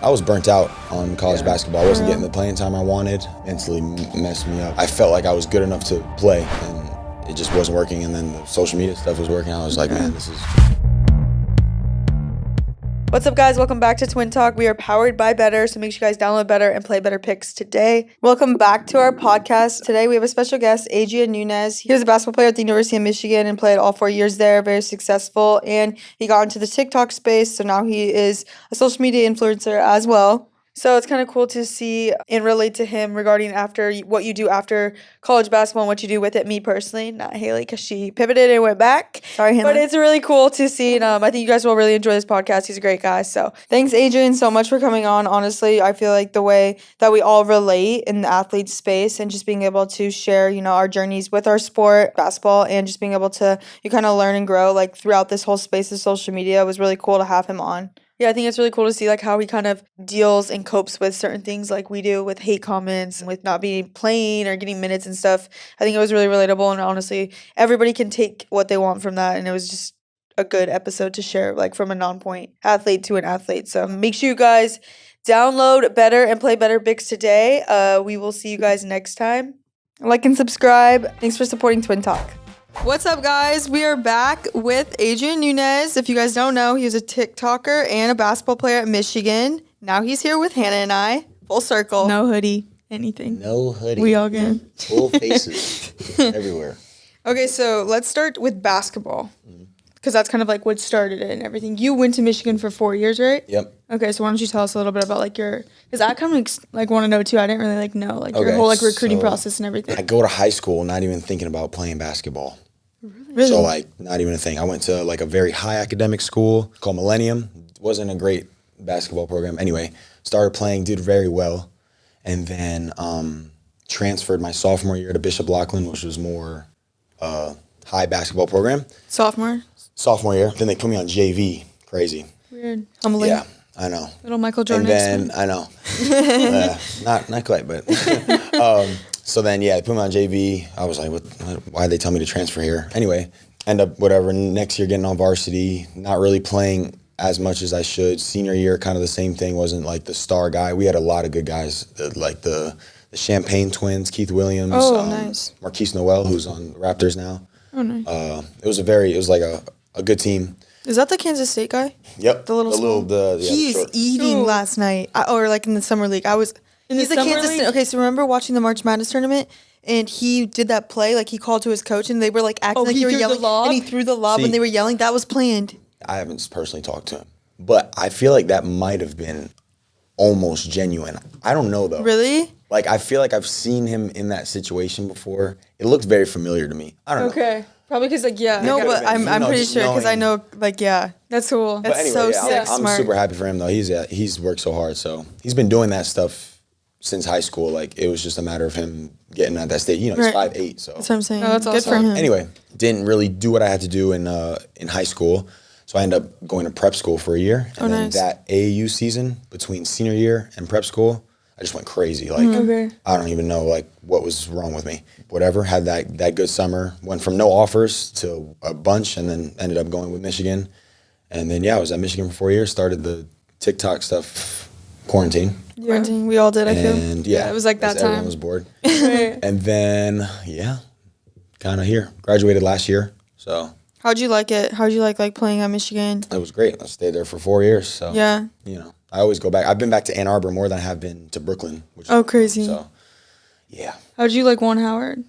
I was burnt out on college basketball. I wasn't getting the playing time I wanted. Mentally messed me up. I felt like I was good enough to play, and it just wasn't working. And then the social media stuff was working. I was like, man, this is... What's up, guys? Welcome back to Twin Talk. We are powered by Betr, so make sure you guys download Betr and play Betr picks today. Welcome back to our podcast. Today we have a special guest, Adrien Nunez. He was a basketball player at the University of Michigan and played all 4 years there, very successful, and he got into the TikTok space, so now he is a social media influencer as well. So it's kind of cool to see and relate to him regarding after what you do after college basketball and what you do with it. Me personally, not Haley, because she pivoted and went back. Sorry, Hannah. But it's really cool to see. And I think you guys will really enjoy this podcast. He's a great guy. So thanks, Adrien, so much for coming on. Honestly, I feel like the way that we all relate in the athlete space and just being able to share, our journeys with our sport, basketball, and just being able to kind of learn and grow like throughout this whole space of social media was really cool to have him on. Yeah, I think it's really cool to see like how he kind of deals and copes with certain things like we do with hate comments and with not being playing or getting minutes and stuff. I think it was really relatable, and honestly, everybody can take what they want from that, and it was just a good episode to share like from a non-point athlete to an athlete. So make sure you guys download Betr and play Betr picks today. We will see you guys next time. Like and subscribe. Thanks for supporting Twin Talk. What's up, guys? We are back with Adrien Nunez. If you guys don't know, he was a TikToker and a basketball player at Michigan. Now he's here with Hannah and I. Full circle. No hoodie. Anything. No hoodie. We all good. Full faces everywhere. Okay, so let's start with basketball. Because that's kind of like what started it and everything. You went to Michigan for 4 years, right? Yep. Okay, so why don't you tell us a little bit about like your... Because I kind of like want to know too. I didn't really like know like your whole like recruiting process and everything. I go to high school not even thinking about playing basketball. Really? So, like, not even a thing. I went to, like, a very high academic school called Millennium. Wasn't a great basketball program. Anyway, started playing, did very well, and then transferred my sophomore year to Bishop Loughlin, which was more high basketball program. Sophomore Sophomore year. Then they put me on JV. Crazy. Weird. Humbling. Yeah, I know. Little Michael Jordan. And then, I know. Not quite, but... So then, yeah, they put me on JV. I was like, why'd they tell me to transfer here? Anyway, end up, next year getting on varsity, not really playing as much as I should. Senior year, kind of the same thing, wasn't like the star guy. We had a lot of good guys, like the Champagne twins, Keith Williams. Oh, nice. Marquise Noel, who's on the Raptors now. Oh, nice. It was like a good team. Is that the Kansas State guy? Yep. The little He's eating last night, or like in the summer league. He's the Kansas State. Okay, so remember watching the March Madness tournament, and he did that play, like he called to his coach, and they were like acting like they were yelling, and he threw the lob, and they were yelling. That was planned. I haven't personally talked to him, but I feel like that might have been almost genuine. I don't know though. Really? Like I feel like I've seen him in that situation before. It looked very familiar to me. I don't know. Okay. Probably because like No, but I'm pretty sure because I know like that's cool. That's anyway, so sick. I'm super happy for him though. He's worked so hard, so he's been doing that stuff since high school. Like it was just a matter of him getting at that stage. He's 5'8", so that's what I'm saying. Oh, that's good awesome. For him. Anyway, didn't really do what I had to do in high school, so I ended up going to prep school for a year. And then that AAU season between senior year and prep school, I just went crazy. Like I don't even know like what was wrong with me. Whatever, had that good summer. Went from no offers to a bunch, and then ended up going with Michigan. And then I was at Michigan for 4 years. Started the TikTok stuff, quarantine. Quarantine, we all did. I feel. And it was like that time. Everyone was bored. And then kind of here. Graduated last year. So. How'd you like it? How'd you like playing at Michigan? It was great. I stayed there for 4 years. So I always go back. I've been back to Ann Arbor more than I have been to Brooklyn. Which is crazy. So, yeah. How'd you like Juan Howard?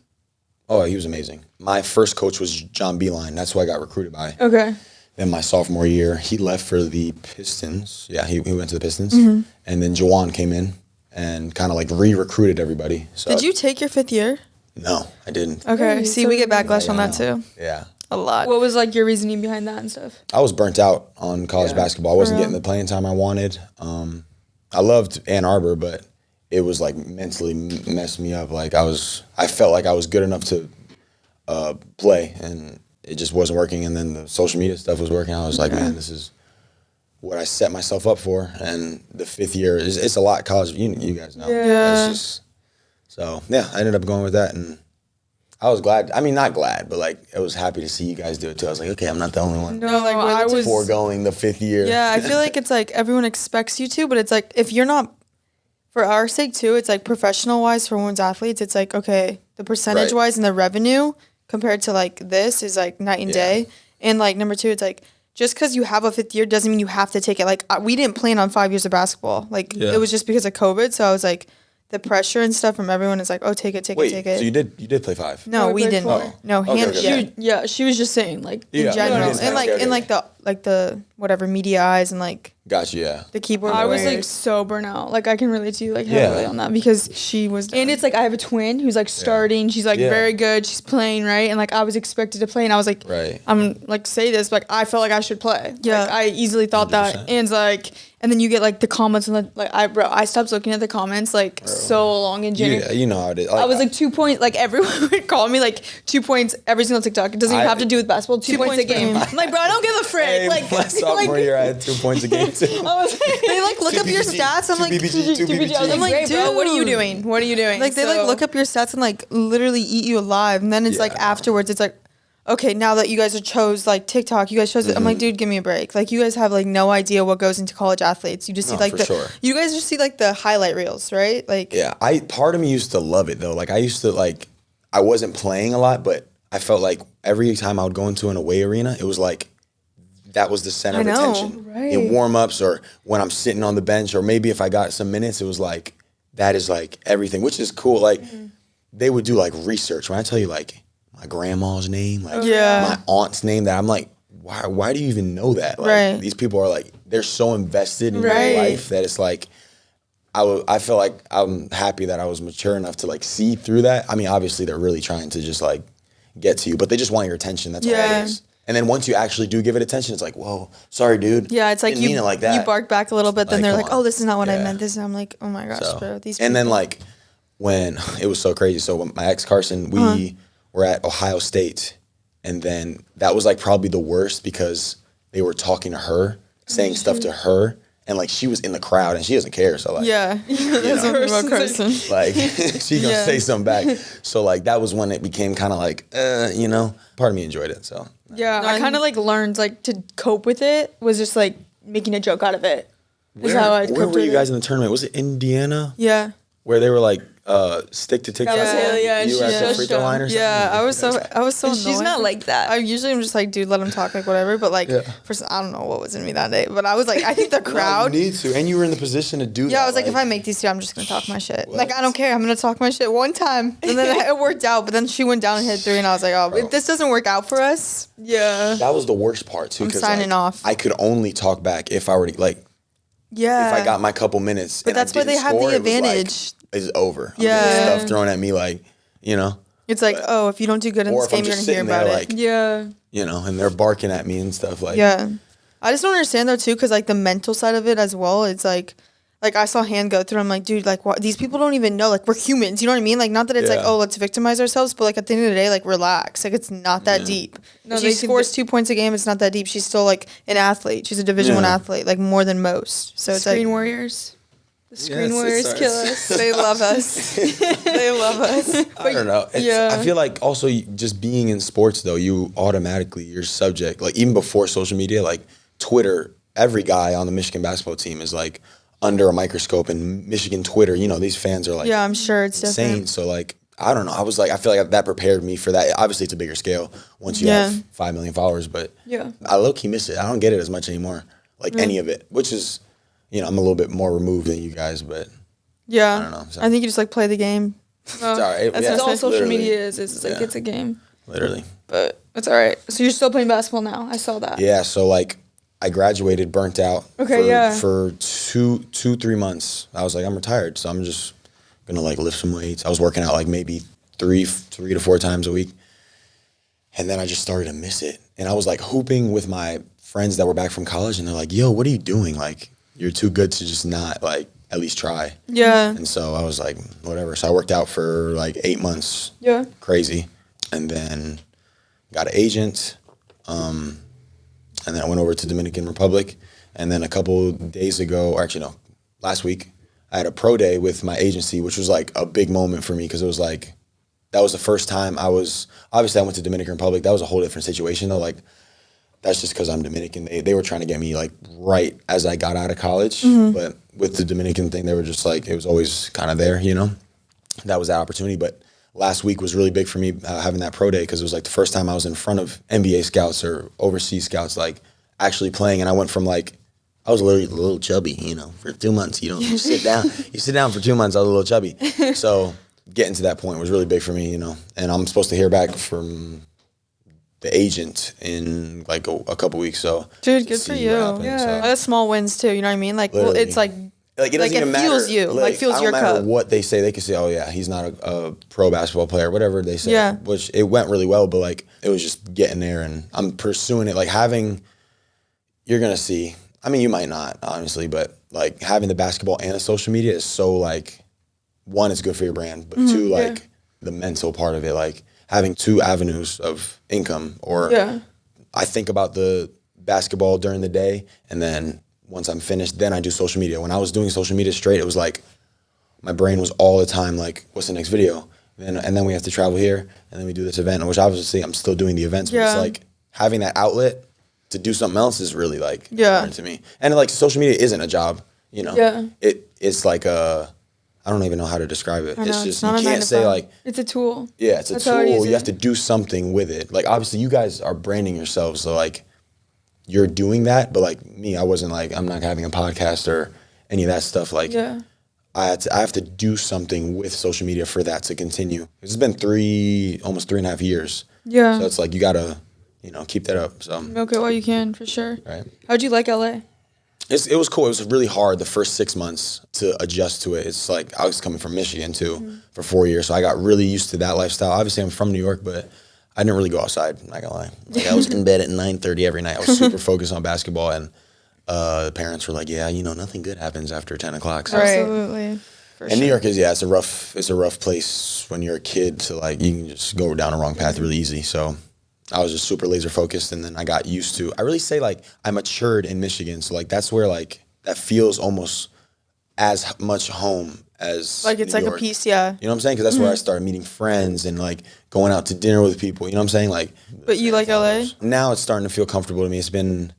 Oh, he was amazing. My first coach was John Beeline. That's who I got recruited by. Okay. Then my sophomore year, he left for the Pistons. Yeah, he went to the Pistons. Mm-hmm. And then Jawan came in and kind of like re-recruited everybody. So did you take your 5th year? No, I didn't. Okay. See, we get backlash on that too. Yeah. A lot. What was like your reasoning behind that and stuff? I was burnt out on college basketball. I wasn't getting the playing time I wanted. I loved Ann Arbor, but it was like mentally messed me up. Like I felt like I was good enough to play, and it just wasn't working. And then the social media stuff was working. I was like, man, this is what I set myself up for. And the 5th year it's a lot. College, you guys know. Yeah. It's just, so I ended up going with that, and I was glad. I mean, not glad, but like I was happy to see you guys do it too. I was like, okay, I'm not the only one. No, like I was foregoing the 5th year. Yeah, I feel like it's like everyone expects you to, but it's like if you're not, for our sake too, it's like professional wise for women's athletes, it's like, okay, the percentage wise and the revenue compared to like this is like night and day. And like number 2, it's like just because you have a 5th year doesn't mean you have to take it. Like we didn't plan on 5 years of basketball. Like it was just because of COVID. So I was like, the pressure and stuff from everyone is like, oh, take it. So you did play 5? No, we didn't. Oh. No, Okay. She was just saying like in general, and like in like the whatever media eyes and like. Gotcha. Yeah. The keyboard. I was warriors. like so burnt out. Like I can relate to you like heavily on that because she was done. And it's like I have a twin who's like starting. She's like very good. She's playing right, and like I was expected to play, and I was like, I'm like say this, but like, I felt like I should play. Yeah, like, I easily thought 100%. That, and like, and then you get like the comments and like I stopped looking at the comments like so long in January. Yeah, you know how it is. Like, I was like 2 points. Like everyone would call me like 2 points every single TikTok. It doesn't even have to do with basketball. 2 points a game. I'm like, bro, I don't give a frick. Hey, like my sophomore year, I had 2 points a game too. They like look up your stats. I'm like, I'm like, bro, what are you doing? What are you doing? Like they like look up your stats and like literally eat you alive. And then it's like afterwards, it's like, okay, now that you guys chose like TikTok, you guys chose it. I'm like, dude, give me a break. Like you guys have like no idea what goes into college athletes. You just see like you guys just see like the highlight reels, right? Like part of me used to love it though. Like I used to like, I wasn't playing a lot, but I felt like every time I would go into an away arena, it was like that was the center of attention. Right. In warm-ups or when I'm sitting on the bench or maybe if I got some minutes, it was like, that is like everything, which is cool. Like they would do like research. When I tell you like my grandma's name, like my aunt's name, that I'm like, why do you even know that? Like these people are like, they're so invested in your life that it's like, I feel like I'm happy that I was mature enough to like see through that. I mean, obviously they're really trying to just like get to you, but they just want your attention. That's all it is. And then once you actually do give it attention, it's like, whoa, sorry, dude. Yeah, it's like didn't mean it like that. You bark back a little bit, then they're like, oh, this is not what I meant. This, and I'm like, oh my gosh, bro. These people. And then like when it was so crazy. So when my ex Carson, we were at Ohio State, and then that was like probably the worst because they were talking to her, saying stuff to her. And like she was in the crowd and she doesn't care. So like, that's what Carson. Like she gonna say something back. So like that was when it became kind of like, you know, part of me enjoyed it. So I kind of like learned like to cope with it was just like making a joke out of it. Where were you guys in the tournament? Was it Indiana? Yeah. Where they were like stick to TikTok. You were at the free throw line or something. Yeah, I was so annoyed. She's not like that. I usually am just like, dude, let him talk, like whatever. But like, I don't know what was in me that day. But I was like, I think the crowd. You need to, and you were in the position to do that. Yeah, I was like, if I make these two, I'm just gonna talk my shit. What? Like I don't care. I'm gonna talk my shit one time, and then it worked out. But then she went down and hit 3, and I was like, oh, if this doesn't work out for us, that was the worst part too. I'm signing off. I could only talk back if I were to, like. Yeah. If I got my couple minutes. But that's why they have the advantage. It's over. Yeah. Stuff thrown at me, like, you know. It's like, oh, if you don't do good in this game, you're gonna hear about it. Like, you know, and they're barking at me and stuff like. Yeah, I just don't understand though too, because like the mental side of it as well. It's like I saw Han go through. I'm like, dude, like what? These people don't even know. Like we're humans. You know what I mean? Like not that it's like, oh, let's victimize ourselves, but like at the end of the day, like relax. Like it's not that deep. No, she scores 2 points a game. It's not that deep. She's still like an athlete. She's a Division I athlete, like more than most. So it's Screen Warriors. The Screen Warriors kill us. They love us. They love us. I don't know. I feel like also just being in sports though, you automatically you're subject. Like even before social media, like Twitter, every guy on the Michigan basketball team is like under a microscope, and Michigan Twitter, you know, these fans are like, I'm sure it's insane. Different. So like, I don't know. I was like, I feel like that prepared me for that. Obviously, it's a bigger scale once you have 5 million followers, but I low-key miss it. I don't get it as much anymore, like any of it, which is, you know, I'm a little bit more removed than you guys, but I don't know. So. I think you just like play the game. It's all right. That's all social media is. It's like it's a game. Literally. But it's all right. So you're still playing basketball now. I saw that. Yeah. So like, I graduated burnt out for 3 months. I was like, I'm retired, so I'm just gonna like lift some weights. I was working out like maybe three to 4 times a week, and then I just started to miss it. And I was like hooping with my friends that were back from college, and they're like, "Yo, what are you doing? Like, you're too good to just not like at least try." Yeah. And so I was like, whatever. So I worked out for like 8 months. Yeah. Crazy, and then got an agent. And then I went over to Dominican Republic. And then a couple days ago, or actually no, last week, I had a pro day with my agency, which was like a big moment for me because it was like, that was the first time I went to Dominican Republic. That was a whole different situation though. Like, that's just because I'm Dominican. They were trying to get me like right as I got out of college. But with the Dominican thing, they were just like, it was always kind of there, you know? That was that opportunity. But last week was really big for me having that pro day because it was like the first time I was in front of NBA scouts or overseas scouts, like actually playing. And I went from like, I was literally a little chubby, you know, for 2 months. You sit down for 2 months, I was a little chubby. So getting to that point was really big for me, you know. And I'm supposed to hear back from the agent in like a couple weeks. So dude, good for you. Yeah, so. That's small wins too. You know what I mean? Like, well, it's like it doesn't even matter. Fuels you. Like fuels your cup. I don't matter what they say. They can say, "Oh yeah, he's not a pro basketball player," whatever they say. Yeah. Which it went really well, but like it was just getting there, and I'm pursuing it. Like you're gonna see. I mean, you might not honestly, but like having the basketball and the social media is so like, one, it's good for your brand, but two, like the mental part of it, like. Having 2 avenues of income, or I think about the basketball during the day, and then once I'm finished, then I do social media. When I was doing social media straight, it was like my brain was all the time like, what's the next video? And then we have to travel here, and then we do this event, which obviously I'm still doing the events, but it's like having that outlet to do something else is really like important to me. And like social media isn't a job, you know? Yeah. It's like I don't even know how to describe it. It's just, you can't say like... It's a tool. Yeah, it's a tool. You have to do something with it. Like, obviously, you guys are branding yourselves, so like, you're doing that, but like me, I wasn't like, I'm not having a podcast or any of that stuff. Like, I have to do something with social media for that to continue. It's been almost 3.5 years. Yeah. So it's like, you gotta, you know, keep that up. So milk it while you can, for sure. Right. How'd you like LA? It was cool. It was really hard the first 6 months to adjust to it. It's like I was coming from Michigan too for 4 years, so I got really used to that lifestyle. Obviously, I'm from New York, but I didn't really go outside. I'm not gonna lie. Like, I was in bed at 9:30 every night. I was super focused on basketball, and the parents were like, "Yeah, you know, nothing good happens after 10 o'clock." So. Absolutely. And New York is it's a rough place when you're a kid to like you can just go down a wrong path really easy. So. I was just super laser focused, and then I got used to. I really say like I matured in Michigan, so like that's where like that feels almost as much home as like it's New like York. A piece, yeah. You know what I'm saying? Because that's where I started meeting friends and like going out to dinner with people. You know what I'm saying? Like. But you like LA? Now it's starting to feel comfortable to me. It's been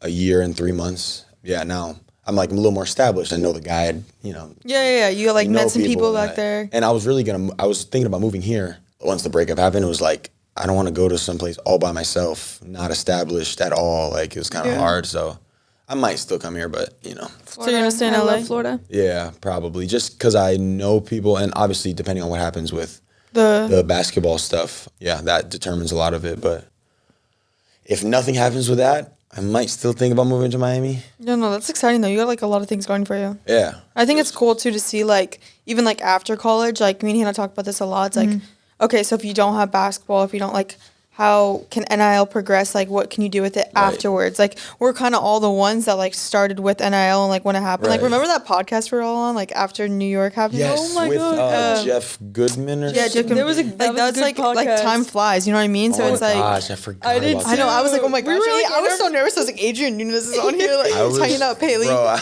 a year and 3 months. Yeah, now I'm like a little more established. I know the guy. You know. Yeah. You like met some people back there. And I was thinking about moving here once the breakup happened. It was like. I don't want to go to someplace all by myself, not established at all. Like, it was kind of hard. So I might still come here, but, you know. Florida. So you're going to stay in LA, Florida? Yeah, probably. Just because I know people, and obviously depending on what happens with the basketball stuff, that determines a lot of it. But if nothing happens with that, I might still think about moving to Miami. No, that's exciting, though. You got, like, a lot of things going for you. Yeah. I think it's cool, too, to see, like, even, like, after college, like, me and Hannah talk about this a lot. It's like, okay, so if you don't have basketball, if you don't, like, how can NIL progress? Like, what can you do with it afterwards? Like, we're kind of all the ones that, like, started with NIL and, like, when it happened. Like, remember that podcast we were all on, like, after New York happened? Yes, oh my God. Jeff Goodman or Jeff Goodman. There was that's like time flies, you know what I mean? So it's like. Oh, gosh, I forgot I know, I was like, oh my gosh. I was so nervous. I was like, Adrien Nunez is on here. Like, hanging out Paley. Bro,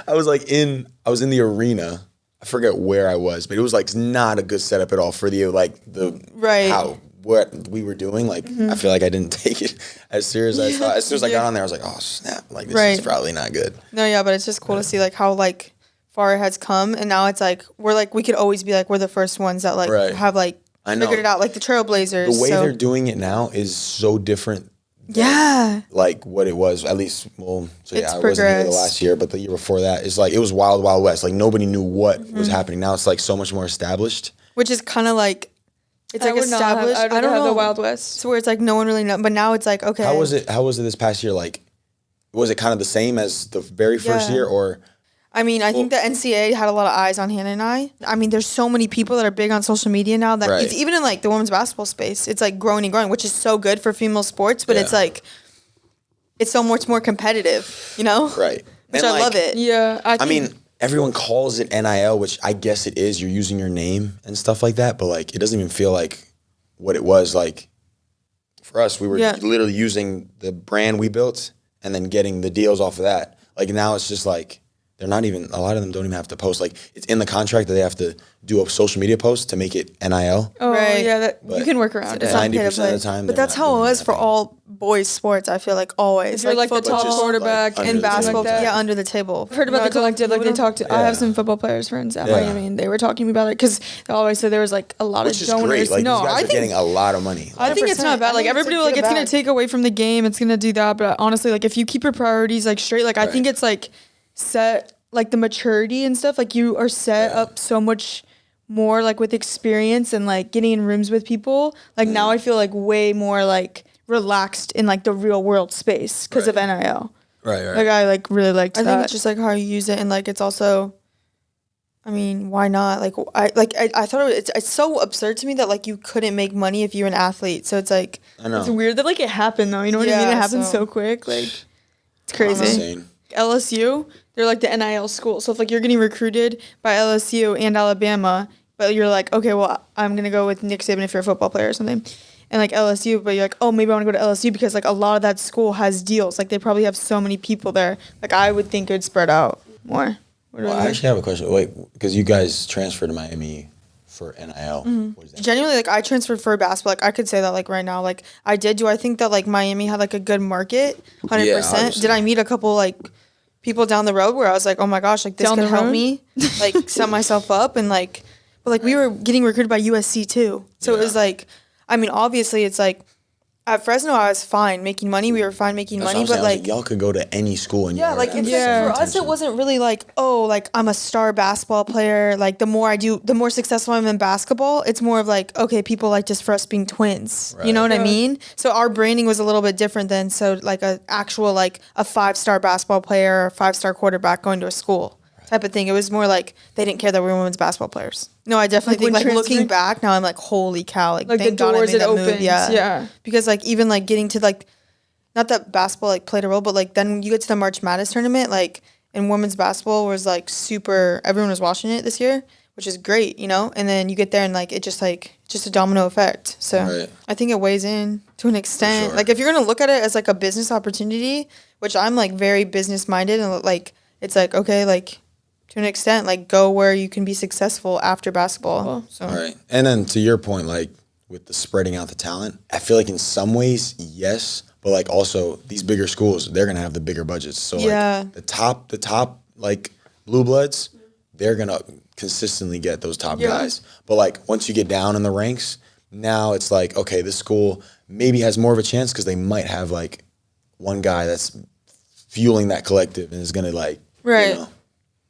I was in the arena. I forget where I was, but it was like not a good setup at all for what we were doing. Like, I feel like I didn't take it as serious as I thought. As soon as I got on there, I was like, oh snap! Like, this is probably not good. No, yeah, but it's just cool to see like how like far it has come, and now it's like we could always be like we're the first ones that like have like figured it out, like the Trailblazers. The way they're doing it now is so different. Like what it was, at least, I wasn't here the last year, but the year before that, it's like, it was wild, wild west. Like, nobody knew what was happening. Now it's like so much more established. Which is kind of like, it's like established. I don't know. The Wild West. So where it's like, no one really knows, but now it's like, okay. How was it this past year? Like, was it kind of the same as the very first year, or? I mean, I think the NCAA had a lot of eyes on Hannah and I. I mean, there's so many people that are big on social media now that it's even in like the women's basketball space, it's like growing and growing, which is so good for female sports, but it's like, it's so much more competitive, you know? Right. Which I love it. Yeah. I mean, everyone calls it NIL, which I guess it is. You're using your name and stuff like that, but like, it doesn't even feel like what it was. Like, for us, we were literally using the brand we built and then getting the deals off of that. Like, now it's just like, they're not even, a lot of them don't even have to post. Like, it's in the contract that they have to do a social media post to make it NIL. Oh, right. Yeah, you can work around it. 90% of the time. But that's how it was for all boys sports, I feel like, always. If you're like the top quarterback in basketball, under the table. I've heard about the collective, like they talked to, I have some football players friends at Miami, and they were talking about it because they always said there was like a lot of donors. Great. Like, no, these guys are getting a lot of money. I think it's not bad. Like everybody, like it's going to take away from the game. It's going to do that. But honestly, like if you keep your priorities like straight, like I think it's like set, like the maturity and stuff, like you are set up so much more like with experience and like getting in rooms with people. Like now I feel like way more like relaxed in like the real world space because of NIL. Right. Like I like really liked that. I think it's just like how you use it, and like it's also, I mean, why not? Like I thought it's so absurd to me that like you couldn't make money if you're an athlete. So it's like, I know. It's weird that like it happened though. You know what I mean? It happened so quick. Like it's crazy. Insane. LSU, they're like the NIL school. So if like you're getting recruited by LSU and Alabama, but you're like, okay, well I'm gonna go with Nick Saban if you're a football player or something. And like LSU, but you're like, oh, maybe I want to go to LSU because like a lot of that school has deals. Like they probably have so many people there. Like I would think it would spread out more. Well, I actually have a question. Wait, because you guys transferred to Miami for NIL. Mm-hmm. What is that? Genuinely, like I transferred for basketball. Like I could say that like right now. Like I did. Do I think that like Miami had like a good market? 100%. Yeah, did I meet a couple like people down the road where I was like, oh my gosh, like this could help me like set myself up and like, but like we were getting recruited by USC too. So it was like, I mean, obviously it's like, at Fresno I was fine making money. We were fine making money, but like y'all could go to any school and like it's like for us it wasn't really like, oh, like I'm a star basketball player. Like the more successful I'm in basketball, it's more of like, okay, people like just for us being twins. Right. You know what I mean? So our branding was a little bit different than like a actual like a 5-star basketball player or a 5-star quarterback going to a school type of thing. It was more like they didn't care that we were women's basketball players. No, I definitely think like looking back now, I'm like, holy cow! Like the doors it opens. Yeah. Because like even like getting to like, not that basketball like played a role, but like then you get to the March Madness tournament, like in women's basketball was like super. Everyone was watching it this year, which is great, you know. And then you get there and like it just a domino effect. So I think it weighs in to an extent. Sure. Like if you're gonna look at it as like a business opportunity, which I'm like very business minded, and like it's like okay, like. To an extent, like go where you can be successful after basketball. So. Right. And then to your point, like with the spreading out the talent, I feel like in some ways, yes, but like also these bigger schools, they're gonna have the bigger budgets. So like the top like blue bloods, they're gonna consistently get those top guys. But like once you get down in the ranks, now it's like, okay, this school maybe has more of a chance because they might have like one guy that's fueling that collective and is gonna like you know,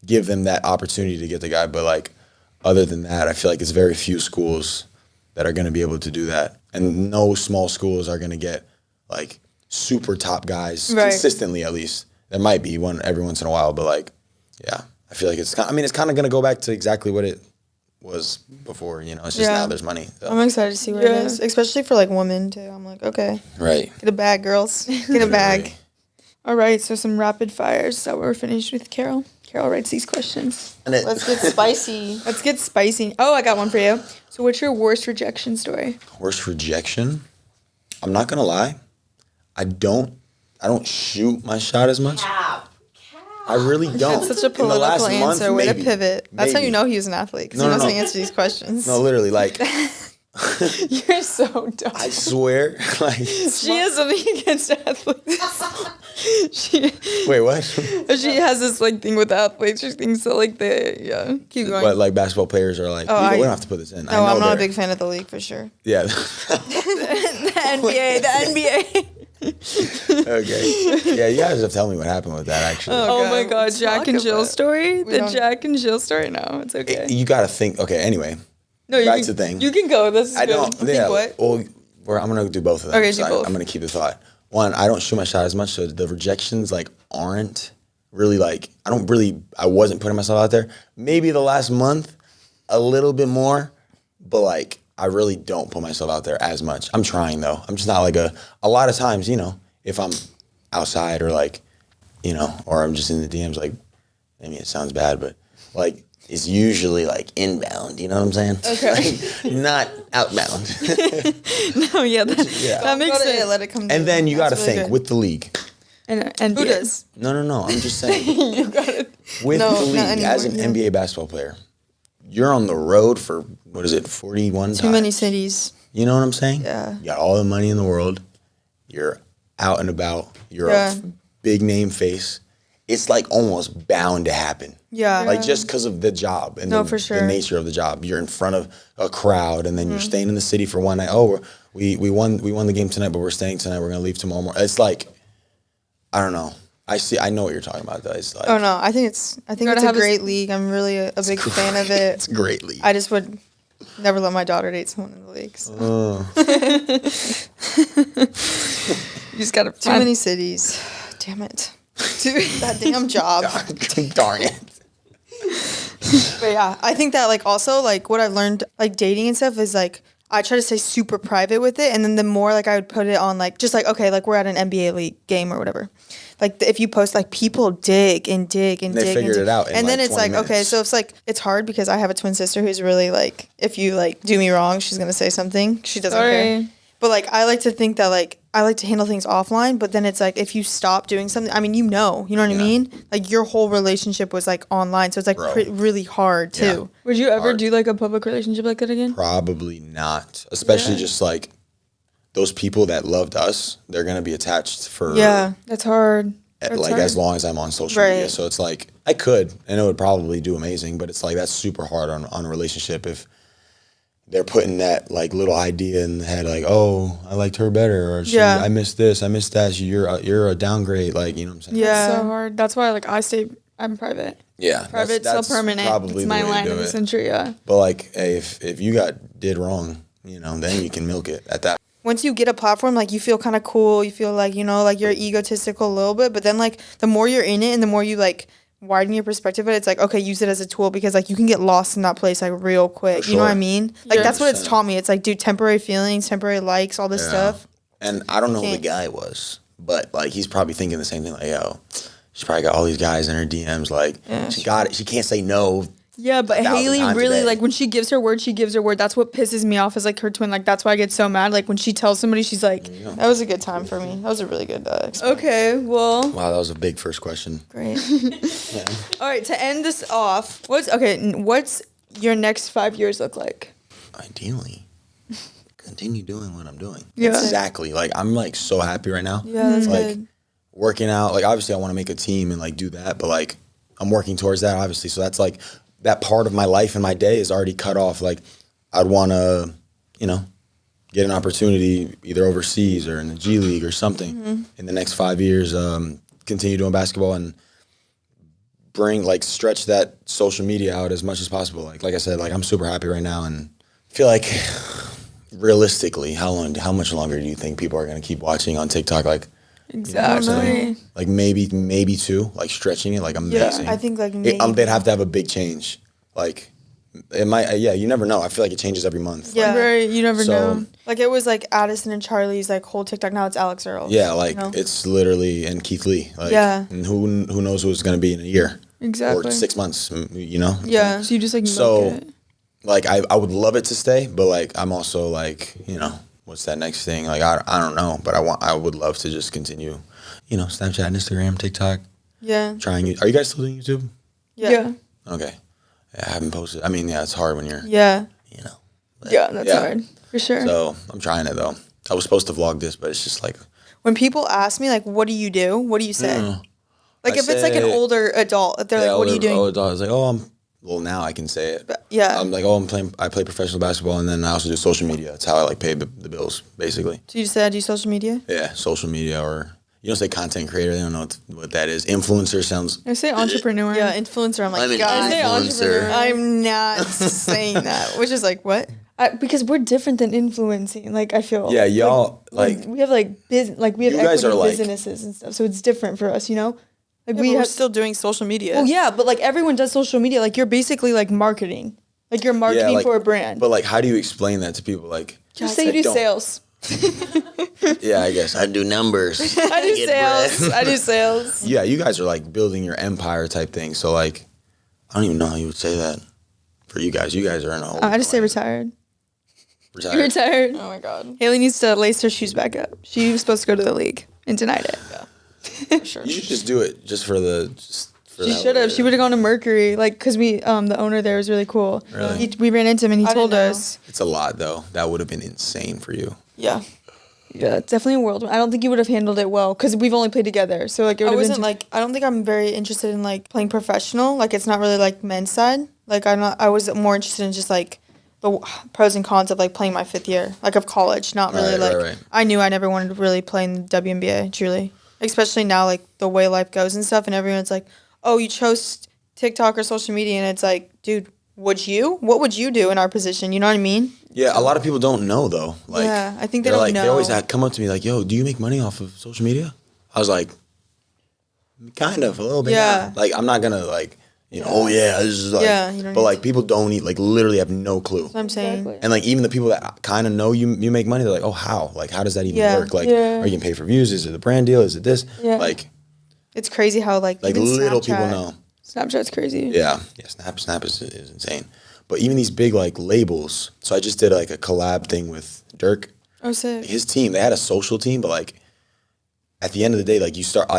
give them that opportunity to get the guy. But like other than that, I feel like it's very few schools that are going to be able to do that. And no small schools are going to get like super top guys consistently, at least. There might be one every once in a while, but like, yeah, I feel like it's kind of going to go back to exactly what it was before, you know, it's just now there's money. So. I'm excited to see where it is, especially for like women too. I'm like, okay. Right. Get a bag, girls. Get a bag. All right, so some rapid fires. So we're finished with Carol. Carol writes these questions. Let's get spicy. Let's get spicy. Oh, I got one for you. So what's your worst rejection story? Worst rejection? I'm not going to lie. I don't shoot my shot as much. I really don't. That's such a political answer. Way to pivot. That's how you know he was an athlete. Because he knows how to answer these questions. No, literally, like... You're so dumb. I swear. Like, she has something against athletes. Wait, what? She has this like thing with athletes. She thinks that like keep going. But like basketball players are like, we don't have to put this in. No, I'm not a big fan of the league for sure. Yeah. The NBA. Okay. Yeah, you guys have to tell me what happened with that actually. Oh my God, Jack and Jill story. The Jack and Jill story. No, it's okay. You got to think. Okay. Anyway. No, back to the thing. You can go. This is I good. don't. Yeah. What? Well, I'm gonna do both of them. Okay, do both. I'm gonna keep the thought. One, I don't shoot my shot as much, so the rejections like aren't really like I wasn't putting myself out there. Maybe the last month, a little bit more, but like I really don't put myself out there as much. I'm trying though. I'm just not like a lot of times, you know, if I'm outside or like, you know, or I'm just in the DMs, like, I mean, it sounds bad, but like. Is usually like inbound, you know what I'm saying? Okay. Like, not outbound. No, that makes sense. Let it come and then you got to think with the league. And who does? No. I'm just saying. You got it. With the league, as an NBA basketball player, you're on the road for, 41 times? Too many cities. You know what I'm saying? Yeah. You got all the money in the world. You're out and about. You're a big name face. It's like almost bound to happen. Yeah. Like just because of the job and for sure. the nature of the job. You're in front of a crowd and then you're staying in the city for one night. Oh, we won the game tonight, but we're staying tonight. We're going to leave tomorrow morning. It's like, I don't know. I know what you're talking about though. It's like, oh no, I think it's a great league. I'm really a big fan of it. It's a great league. I just would never let my daughter date someone in the league. So. You just got to too many cities. Damn it. That damn job. Darn it. But yeah, I think that like also like what I've learned like dating and stuff is like I try to stay super private with it, and then the more like I would put it on like just like okay like we're at an NBA league game or whatever, like if you post like people dig and dig and they dig figured it out and then it's like minutes. Okay, so it's like it's hard because I have a twin sister who's really like if you like do me wrong she's gonna say something, she doesn't care. But like I like to think that like I like to handle things offline, but then it's like if you stop doing something, I mean you know what I mean? Like your whole relationship was like online, so it's like really hard too. Yeah. Would you ever do like a public relationship like that again? Probably not. Especially just like those people that loved us, they're gonna be attached for that's hard. As long as I'm on social media. So it's like I could and it would probably do amazing, but it's like that's super hard on a relationship if they're putting that like little idea in the head, like, oh, I liked her better, or I missed this, I missed that. You're a downgrade, like you know what I'm saying? Yeah, it's so hard. That's why like I'm private. Yeah, private, still permanent. It's my line of the century. Yeah. But like, hey, if you did wrong, then you can milk it at that. Once you get a platform, like you feel kind of cool. You feel like like you're egotistical a little bit, but then like the more you're in it and the more you like widen your perspective, but it's like okay, use it as a tool because like you can get lost in that place like real quick. Sure. You know what I mean? Like that's what it's taught me. It's like temporary feelings, temporary likes, all this stuff. And I don't know who the guy was, but like he's probably thinking the same thing. Like yo, she's probably got all these guys in her DMs. Like she got it. She can't say no. Yeah, but Haley really like when she gives her word, she gives her word. That's what pisses me off is like her twin. Like that's why I get so mad. Like when she tells somebody, she's like, that was a good time for me. That was a really good experience. Okay, well. Wow, that was a big first question. Great. All right, to end this off, what's your next 5 years look like? Ideally, continue doing what I'm doing. Yeah. Exactly. Like I'm like so happy right now. Yeah, that's like good. Working out. Like obviously I want to make a team and like do that, but like I'm working towards that obviously. So that's like that part of my life and my day is already cut off. Like I'd want to, get an opportunity either overseas or in the G League or something in the next 5 years, continue doing basketball and stretch that social media out as much as possible. Like I said, like I'm super happy right now and feel like realistically, how much longer do you think people are going to keep watching on TikTok? Like, exactly. Like maybe 2, like stretching it, like amazing. Yeah, I think like they'd have to have a big change. Like it might, you never know. I feel like it changes every month. Yeah, right. You never know. Like it was like Addison and Charlie's like whole TikTok. Now it's Alex Earl. Yeah, like it's literally and Keith Lee. Like, and who knows who it's going to be in a year? Exactly. Or 6 months. Yeah. So you just like milk it. Like I would love it to stay, but like I'm also like what's that next thing? Like I don't know, but I would love to just continue. Snapchat, Instagram, TikTok. Yeah. Are you guys still doing YouTube? Yeah. Okay. Yeah, I haven't posted. I mean, it's hard when you're. Yeah. That's hard for sure. So I'm trying it though. I was supposed to vlog this, but it's just like. When people ask me like, "What do you do?" What do you say? Like if it's like an older adult, if they're like, "What are you doing?" Older adult, it's like, well, now I can say it. But, yeah. I'm like, I play professional basketball, and then I also do social media. That's how I like pay the bills, basically. So you just said I do social media? Yeah, social media, or you don't say content creator. They don't know what that is. Influencer sounds. I say entrepreneur. Yeah, influencer. I'm like, God, I say entrepreneur. I'm not saying that, which is like what? Because we're different than influencing. Like I feel. Yeah, y'all like we have like business. Like we have equity businesses and stuff. So it's different for us, Like we're still doing social media. Oh yeah, but like everyone does social media. Like you're basically like marketing. Like you're marketing for a brand. But like, how do you explain that to people? Like, just say you do sales. Yeah, I guess I do numbers. I do sales. Yeah, you guys are like building your empire type thing. So like, I don't even know how you would say that for you guys. You guys are in a whole. I just say retired. Retired. Oh my god. Haley needs to lace her shoes back up. She was supposed to go to the league and denied it. Yeah. For sure. You should just do it just for the. She should have. She would have gone to Mercury, like, because the owner there was really cool. Really? We ran into him and he told us. It's a lot though. That would have been insane for you. Yeah. Yeah, it's definitely a whirlwind. I don't think you would have handled it well because we've only played together. So like, it would have been I don't think I'm very interested in like playing professional. Like, it's not really like men's side. Like, I was more interested in just like the pros and cons of like playing my 5th year, like of college. Not really right. I knew I never wanted to really play in the WNBA. Truly, especially now, like the way life goes and stuff, and everyone's like, oh, you chose TikTok or social media, and it's like, dude, what would you do in our position? You know what I mean? Yeah, a lot of people don't know though. Like, yeah, I think they don't know. They always come up to me like, yo, do you make money off of social media? I was like, kind of, a little bit. Yeah. Like, I'm not gonna like, oh yeah, this is like, but like people don't literally have no clue. That's what I'm saying. Exactly. And like even the people that kind of know you make money, they're like, oh, how? Like, how does that even work? Like, are you getting paid for views? Is it a brand deal? Is it this? Yeah. Like, it's crazy how like little people know. Snapchat's crazy. Yeah, Snap is insane. But even these big like labels. So I just did like a collab thing with Dirk. Oh, sick. His team, they had a social team, but like at the end of the day, like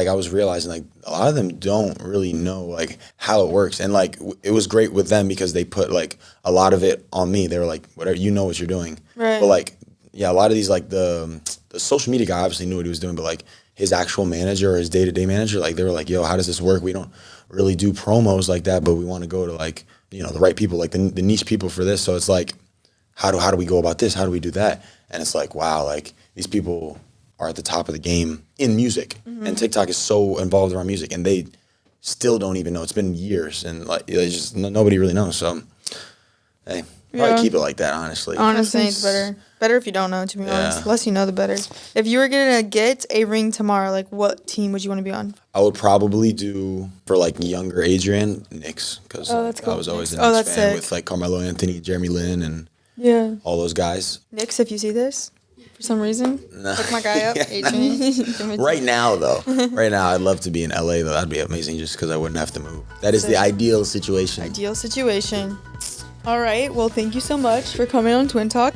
I was realizing like a lot of them don't really know like how it works. And like it was great with them because they put like a lot of it on me. They were like, whatever, you know what you're doing. Right. But like, yeah, a lot of these like the social media guy obviously knew what he was doing, but like his actual manager or his day-to-day manager, like they were like, yo, how does this work? We don't really do promos like that, but we want to go to like, the right people, like the niche people for this. So it's like, how do we go about this? How do we do that? And it's like, wow, like these people are at the top of the game in music. Mm-hmm. And TikTok is so involved around music and they still don't even know. It's been years and like it's just nobody really knows. So hey, probably keep it like that, honestly. Honestly, it's better. Better if you don't know, to be honest. The less you know, the better. If you were going to get a ring tomorrow, like what team would you want to be on? I would probably do, for like younger Adrien, Knicks. Because I was always a Knicks fan with like Carmelo Anthony, Jeremy Lin, and all those guys. Knicks, if you see this, for some reason, look my guy up, Adrien. Right now, though. Right now, I'd love to be in LA, though. That'd be amazing just because I wouldn't have to move. That is the ideal situation. Ideal situation. All right. Well, thank you so much for coming on Twin Talk.